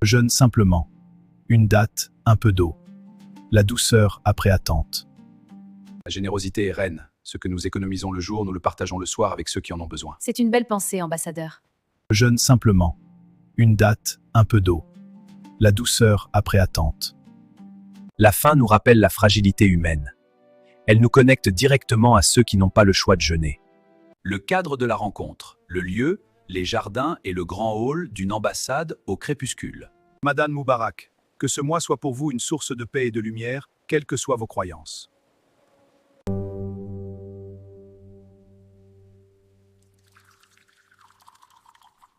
Jeûne simplement. Une date, un peu d'eau. La douceur après attente. La générosité est reine. Ce que nous économisons le jour, nous le partageons le soir avec ceux qui en ont besoin. C'est une belle pensée, ambassadeur. Jeûne simplement. Une date, un peu d'eau. La douceur après attente. La faim nous rappelle la fragilité humaine. Elle nous connecte directement à ceux qui n'ont pas le choix de jeûner. Le cadre de la rencontre, le lieu, les jardins et le grand hall d'une ambassade au crépuscule. Ramadan Moubarak, que ce mois soit pour vous une source de paix et de lumière, quelles que soient vos croyances.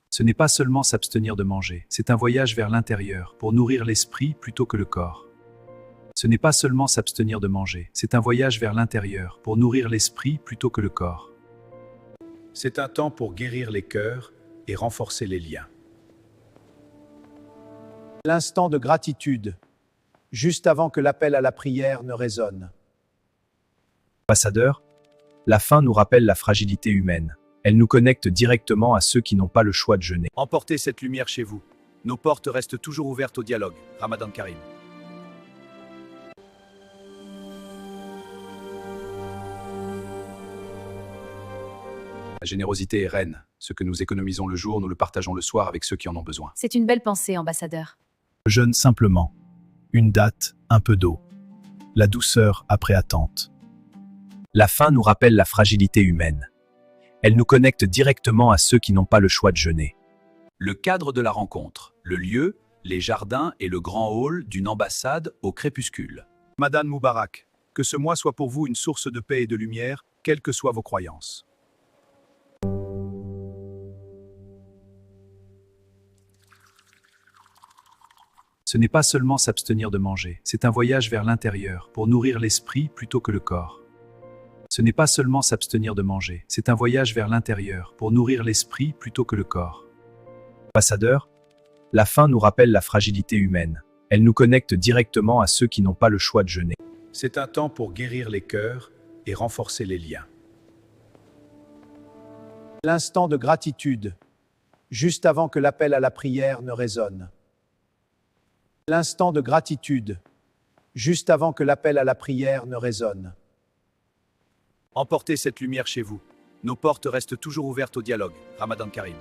Ce n'est pas seulement s'abstenir de manger, c'est un voyage vers l'intérieur pour nourrir l'esprit plutôt que le corps. Ce n'est pas seulement s'abstenir de manger, c'est un voyage vers l'intérieur pour nourrir l'esprit plutôt que le corps. C'est un temps pour guérir les cœurs et renforcer les liens. L'instant de gratitude, juste avant que l'appel à la prière ne résonne. Ambassadeur, la faim nous rappelle la fragilité humaine. Elle nous connecte directement à ceux qui n'ont pas le choix de jeûner. Emportez cette lumière chez vous. Nos portes restent toujours ouvertes au dialogue. Ramadan Karim. La générosité est reine. Ce que nous économisons le jour, nous le partageons le soir avec ceux qui en ont besoin. C'est une belle pensée, ambassadeur. Jeûne simplement. Une date, un peu d'eau. La douceur après attente. La faim nous rappelle la fragilité humaine. Elle nous connecte directement à ceux qui n'ont pas le choix de jeûner. Le cadre de la rencontre, le lieu, les jardins et le grand hall d'une ambassade au crépuscule. Ramadan Moubarak, que ce mois soit pour vous une source de paix et de lumière, quelles que soient vos croyances. Ce n'est pas seulement s'abstenir de manger, c'est un voyage vers l'intérieur pour nourrir l'esprit plutôt que le corps. Ce n'est pas seulement s'abstenir de manger, c'est un voyage vers l'intérieur pour nourrir l'esprit plutôt que le corps. Ambassadeur, la faim nous rappelle la fragilité humaine. Elle nous connecte directement à ceux qui n'ont pas le choix de jeûner. C'est un temps pour guérir les cœurs et renforcer les liens. L'instant de gratitude, juste avant que l'appel à la prière ne résonne. L'instant de gratitude, juste avant que l'appel à la prière ne résonne. Emportez cette lumière chez vous. Nos portes restent toujours ouvertes au dialogue. Ramadan Karim.